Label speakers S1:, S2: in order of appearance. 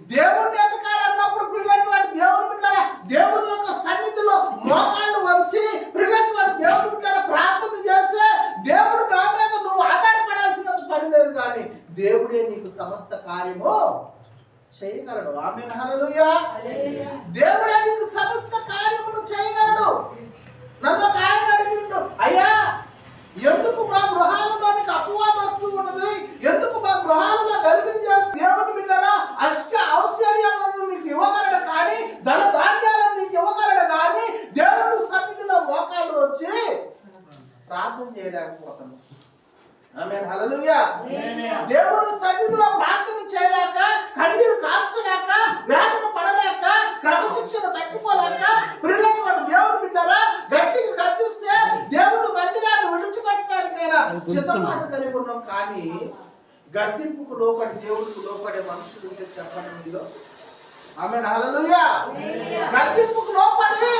S1: దేవుణ్ణి ఎతకాలన్నప్పుడు ప్రియులైనటువంటి దేవుని బిడ్డలారా, దేవుని యొక్క సన్నిధిలో మోకాళ్ళు వంచి ప్రియులైనటువంటి దేవుని బిడ్డలారా ప్రార్థన చేస్తే దేవుడు నా మీద నువ్వు ఆధారపడాల్సినంత పని లేదు, కానీ దేవుడే నీకు సమస్త కార్యము చేయగలడు. ఆమేన్, హల్లెలూయా. దేవుడే నీకు సమస్త కార్యమును చేయగలడు. నన్ను ఒక ఆయన అడిగిండు, అయ్యా ఎందుకు మా గృహాలలోనికి అపవాదం వస్తూ ఉన్నది, ఎందుకు మా గృహాలలో కలిగించేస్తూ దేవుని బిడ్డలారా అష్ట ఐశ్వర్యాలను నీకు ఇవ్వగలడు, కానీ ధన ధాన్యాలను నీకు ఇవ్వగలడు, కానీ దేవుడు సన్నిధిలో మోకాళ్ళు వచ్చి ప్రార్థన చేయలేకపోతున్నాం. ఆమేన్, హల్లెలూయా. దేవుడు సన్నిధిలో ప్రార్థన చేయలేక, కన్నీరు కార్చలేక, వేదన పడలేక, క్రమశిక్షణ తట్టుకోలేక ప్రియులైనటువంటి దేవుని బిడ్డలారా గట్టిగా గర్జిస్తే దేవుడు మందిరాన్ని విడిచిపెట్టడానికైనా సిద్ధపాటు కలిగి ఉన్నాం, కానీ గర్తింపుకు లోపడి దేవుడికి లోపడే మనుషులు చెప్పండి మీలో. ఆమేన్, హల్లెలూయా. గర్తింపుకు లోపడి